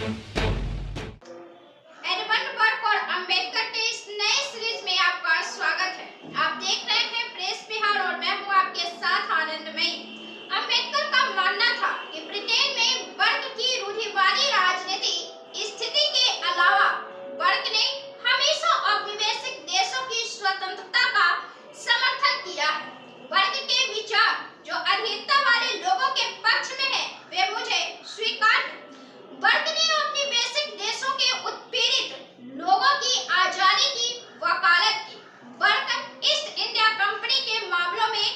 Edmund Burke और अंबेडकर के इस नए सीरीज में आपका स्वागत है। आप देख रहे हैं प्रेस बिहार और मैं हूं आपके साथ आनंदमयी। अंबेडकर का मानना था कि ब्रिटेन में वर्ग की रूढ़िवादी राजनीति स्थिति के अलावा वर्ग ने हमेशा औपनिवेशिक देशों की स्वतंत्रता का समर्थन किया है। वर्ग के विचार जो अधीनता वाले लोगों के पक्ष में है वे मुझे स्वीकार है। वर्ग ने औपनिवेशिक देशों के उत्पीड़ित लोगों की आजादी की वकालत की। वर्ग ईस्ट इंडिया कंपनी के मामलों में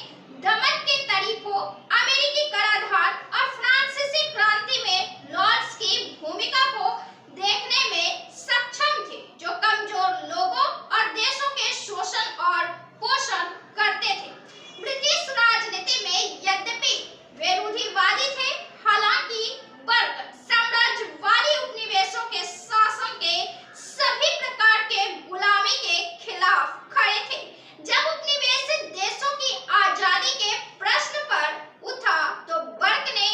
दमन के तरीकों, अमेरिकी कराधान और फ्रांसीसी क्रांति में लॉर्ड्स की भूमिका को देखने में सक्षम थे, जो कमजोर लोगों और देशों के शोषण और पोषण करते थे। ब्रिटिश राजनीति में यद्यपि वे रूढ़िवादी थे, हालांकि वर्ग साम्राज्यवादी उपनिवेशों के शासन के सभी प्रकार के गुलामी के खिलाफ खड़े थे। जब उपनिवेशित देशों की आजादी के प्रश्न पर उठा तो वर्ग ने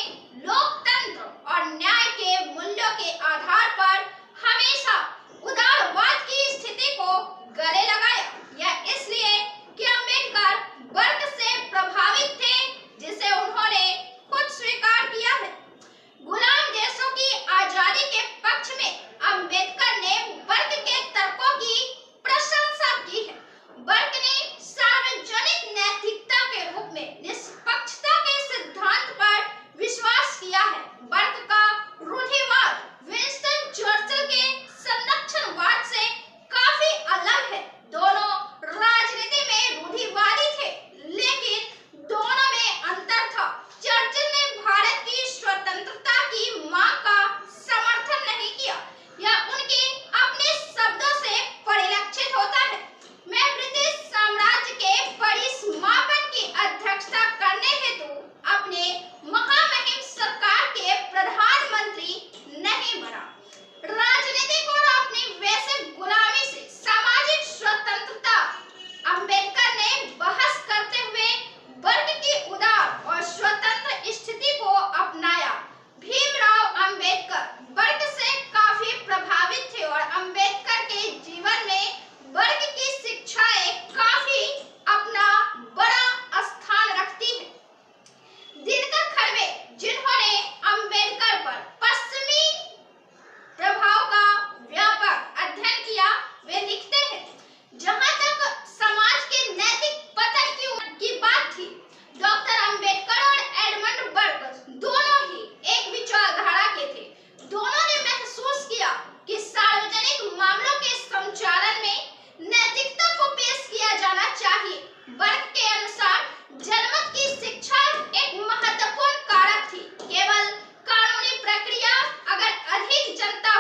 लोकतंत्र और न्याय के मूल्यों के आधार पर हमेशा उदारवाद की स्थिति को गले लगाया। यह इसलिए कि अम्बेडकर वर्ग से प्रभावित थे, जिसे उन्होंने खुद स्वीकार किया है। गुलाम देशों की आजादी के पक्ष में अंबेडकर ने वर्ग के तर्कों की प्रशंसा की है। वर्ग ने सार्वजनिक नैतिकता के रूप में निष्पक्षता के सिद्धांत पर विश्वास किया है। वर्ग का रूढ़िवाद विंस्टन चर्चिल के संरक्षणवाद से काफी अलग है। दोनों राजनीति में रूढ़िवादी थे, लेकिन दोनों में अंतर था। चर्चिल ने भारत की स्वतंत्रता की मांग का समर्थन नहीं किया। यह उनके अपने शब्दों से परिलक्षित होता है। मैं ब्रिटिश साम्राज्य के परिसमापन की अध्यक्षता करने हेतु अपने महामहिम सरकार के प्रधानमंत्री नहीं बना। राजनीतिक और औपनिवेशिक गुलामी से सामाजिक स्वतंत्रता अंबेडकर ने बहस करते हुए वर्ग की उदार और स्वतंत्र स्थिति को अपनाया। भीमराव अंबेडकर वर्ग से काफी प्रभावित थे और अंबेडकर के जीवन में वर्ग की शिक्षाएं काफी अपना बड़ा स्थान रखती है। दिनकर खड़गे, जिन्होंने अंबेडकर पर पश्चिमी प्रभाव का व्यापक अध्ययन किया, वे लिखते हैं, जहां तक समाज के नैतिक पतन की बात थी, डॉक्टर अंबेडकर और एडमंड बर्क दोनों ही एक विचारधारा के थे। दोनों ने महसूस किया कि सार्वजनिक मामलों के संचालन में नैतिकता को पेश किया जाना चाहिए। बर्क के अनुसार जनमत की शिक्षा एक महत्वपूर्ण कारक थी। केवल कानूनी प्रक्रिया अगर अधिक जनता